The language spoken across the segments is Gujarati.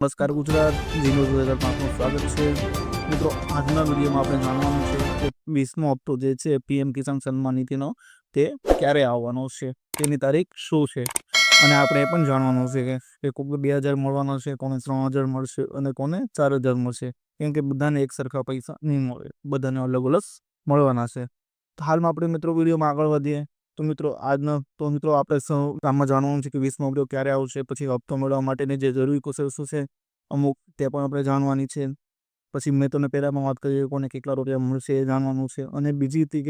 નમસ્કાર ગુજરાત જી ન્યૂઝ 2005 આપનું સ્વાગત છે મિત્રો। આજના વિડીયોમાં આપણે જાણવાનું છે કે 20મો હપ્તો જે છે પીએમ કિસાન સન્માન નિધિનો તે ક્યારે આવવાનો છે, તેની તારીખ શું છે, અને આપણે એ પણ જાણવાનું છે કે કોઈને 2000 મળવાનો છે, કોને 3000 મળશે અને કોને 4000 મળશે, કેમ કે બધાને એક સરખા પૈસા નહીં મળે, બધાને અલગ અલગ મળવાના છે। તો હાલમાં આપણે મિત્રો વિડીયોમાં આગળ વધીએ તો મિત્રો આપણે ગામમાં જાણવાનું છે કે 20મો હપ્તો ક્યારે આવશે, પછી હપ્તો મેળવવા માટેની જે જરૂરી પ્રોસેસ છે અમુક તે પણ આપણે જાણવાની છે। પછી મેં તમને પહેલામાં વાત કરી કોને કેટલા રૂપિયા મળશે એ જાણવાનું છે, અને બીજી હતી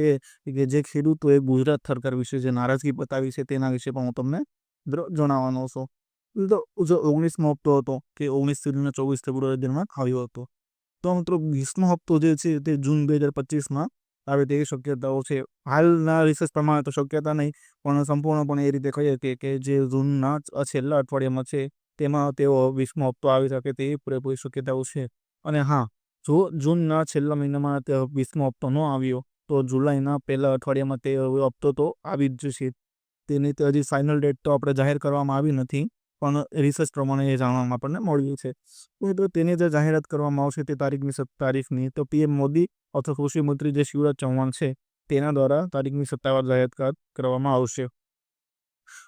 કે જે ખેડૂતોએ ગુજરાત સરકાર વિશે જે નારાજગી બતાવી છે તેના વિશે પણ હું તમને જણાવવાનો છું। તો જો 19મો હપ્તો હતો કે 19 થી 24 ફેબ્રુઆરી દરમિયાન આવ્યો હતો, તો મિત્રો 20મો હપ્તો જે છે તે જૂન 2025માં આવે તેવી શક્યતાઓ છે। હાલના રિસર્ચ પ્રમાણે તો શક્યતા નહીં, પણ સંપૂર્ણપણે એ રીતે કહીએ કે જે જૂનના છેલ્લા અઠવાડિયામાં છે તેમાં તેઓ 20મો હપ્તો આવી શકે તેવી પૂરેપૂરી શક્યતાઓ છે। અને હા, જો જૂનના છેલ્લા મહિનામાં 20મો હપ્તો ન આવ્યો તો જુલાઈના પહેલા અઠવાડિયામાં તે હપ્તો તો આવી જ જશે। તેની તો હજી ફાઇનલ ડેટ તો આપણે જાહેર કરવામાં આવી નથી, પણ રિસર્ચ પ્રમાણે એ જાણવામાં આપણને મળ્યું છે। તો તેની જે જાહેરાત કરવામાં આવશે તે તારીખની તો પીએમ મોદી અથવા કૃષિ મંત્રી જે શિવરાજ ચૌહાણ છે તેના દ્વારા તારીખની સત્તાવાર જાહેરાત કરવામાં આવશે।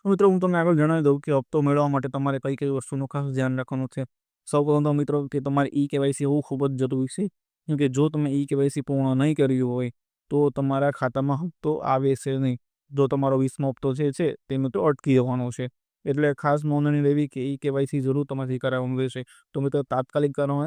મિત્રો હું તમને આગળ જણાવી દઉં કે હપ્તો મેળવવા માટે તમારે કઈ કઈ વસ્તુનું ખાસ ધ્યાન રાખવાનું છે। સૌપ્રથમ તો મિત્રો કે તમારે કેવાયસી હોવું ખૂબ જ જરૂરી છે, કેમ કે જો તમે કેવાયસી પૂર્ણ નહીં કર્યું હોય તો તમારા ખાતામાં હપ્તો આવે છે નહીં। જો તમારો 20મો હપ્તો છે તે મિત્રો અટકી જવાનો છે, એટલે ખાસ નોંધણી લેવી કે કેવાયસી જરૂર તમારી કરાવવાનું રહેશે। તો મિત્રો તાત્કાલિક કરાવો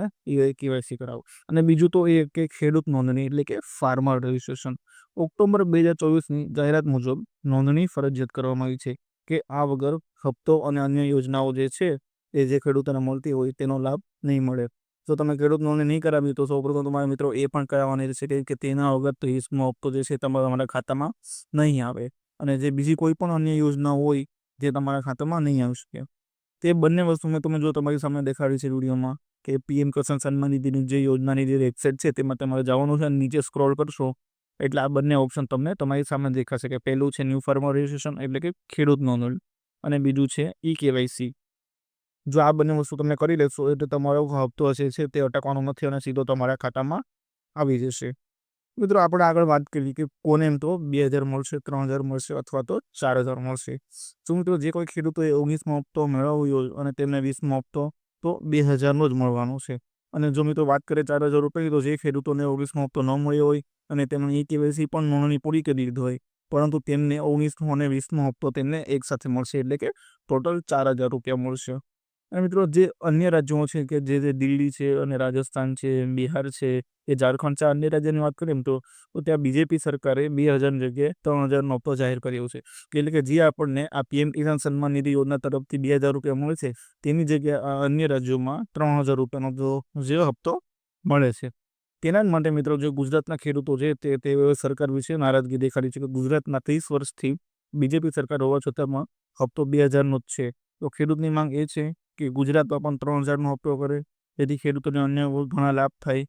કેવાયસી કરાવો। અને બીજું તો એ કે ખેડૂત નોંધણી એટલે કે ફાર્મર રજિસ્ટ્રેશન ઓક્ટોબર 2024ની જાહેરાત મુજબ નોંધણી ફરજિયાત કરવામાં આવી છે કે આ વગર હપ્તો અને અન્ય યોજનાઓ જે છે એ જે ખેડૂતોને મળતી હોય તેનો લાભ નહીં મળે। જો તમે ખેડૂત નોંધણી નહીં કરાવી તો સૌપ્રથમ તમારા મિત્રો એ પણ કરાવવાની રહેશે કે તેના વગર તો 20મો હપ્તો જે છે તમારા ખાતામાં નહીં આવે, અને જે બીજી કોઈ પણ અન્ય યોજના હોય જે તમારા ખાતામાં નહીં આવી શકે। તે બંને વસ્તુ મેં તમે જો તમારી સામે દેખાડી છે વિડીયોમાં કે પીએમ કિસાન સન્માન નિધિની જે યોજનાની જે વેબસાઇટ છે તેમાં તમારે જવાનું છે, અને નીચે સ્ક્રોલ કરશો એટલે આ બંને ઓપ્શન તમને તમારી સામે દેખાશે કે પહેલું છે ન્યૂ ફાર્મર રજિસ્ટ્રેશન એટલે કે ખેડૂત નોંધણી, અને બીજું છે કેવાયસી। જો આ બંને વસ્તુ તમે કરી લેશો એટલે તમારો હપ્તો હશે છે તે અટકવાનો નથી અને સીધો તમારા ખાતામાં આવી જશે। મિત્રો આપણે આગળ વાત કરી કે કોને એમ તો 2000 મળશે, 3000 મળશે અથવા તો 4000 મળશે। તો મિત્રો જે કોઈ ખેડૂતોએ 19મો હપ્તો મેળવ્યો હોય અને તેમને 20મો હપ્તો તો 2000નો જ મળવાનો છે। અને જો મિત્રો વાત કરીએ 4000 રૂપિયાની, તો જે ખેડૂતોને 19મો હપ્તો ન મળ્યો હોય અને તેમની કેવાયસી પણ નોંધણી પૂરી કરી દીધી હોય, પરંતુ તેમને 19મો અને 20મો હપ્તો તેમને એકસાથે મળશે, એટલે કે ટોટલ 4000 રૂપિયા મળશે। અને મિત્રો જે અન્ય રાજ્યો છે કે જે દિલ્હી છે અને રાજસ્થાન છે, બિહાર છે, એ ઝારખંડ છે, અન્ય રાજ્યની વાત કરીએ તો ત્યાં બીજેપી સરકારે 2000ની જગ્યાએ 3000નો હપ્તો જાહેર કર્યો છે, એટલે કે જે આપણને આ પીએમ કિસાન સન્માન નિધિ યોજના તરફથી 2000 રૂપિયા મળે છે તેની જગ્યાએ અન્ય રાજ્યોમાં 3000 રૂપિયાનો જે હપ્તો મળે છે। તેના જ માટે મિત્રો જે ગુજરાતના ખેડૂતો છે તે સરકાર વિશે નારાજગી દેખાડી છે કે ગુજરાતના 30 વર્ષથી બીજેપી સરકાર હોવા છતાં હપ્તો 2000નો જ છે। તો ખેડૂતની માંગ એ છે કે ગુજરાતમાં પણ 3000નો હપ્તો કરે, જેથી ખેડૂતોને અન્ય ઘણા લાભ થાય।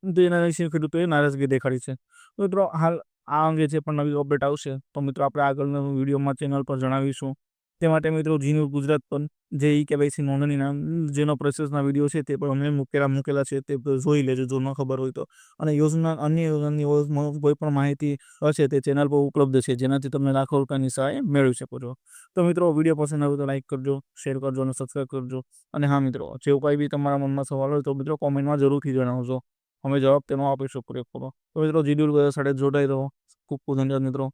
તો એના વિશે ખેડૂતોએ નારાજગી દેખાડી છે। તો મિત્રો હાલ આ અંગે જે પણ નવી અપડેટ આવશે તો મિત્રો આપણે આગળના વિડીયોમાં ચેનલ પર જણાવીશું। તે માટે મિત્રો જી ન્યૂઝ ગુજરાત પર જે કેવાયસી નોંધણીના જેનો પ્રોસેસના વિડીયો છે તે પણ અમે મૂકેલા છે, તે જોઈ લેજો જો ન ખબર હોય તો। અને અન્ય યોજનાની કોઈ પણ માહિતી હશે તે ચેનલ પર ઉપલબ્ધ છે, જેનાથી તમે લાખો રૂપિયાની સહાય મેળવી શકો છો। તો મિત્રો વિડીયો પસંદ આવે તો લાઈક કરજો, શેર કરજો અને સબસ્ક્રાઈબ કરજો। અને હા મિત્રો, જે કંઈ બી તમારા મનમાં સવાલ હોય તો મિત્રો કોમેન્ટમાં જરૂરથી જણાવજો, અમે જવાબ તેનો આપીશું પૂરેપૂરો। તો મિત્રો જી ન્યૂઝ સાથે જોડાઈ રહો। ખૂબ ખૂબ ધન્યવાદ મિત્રો।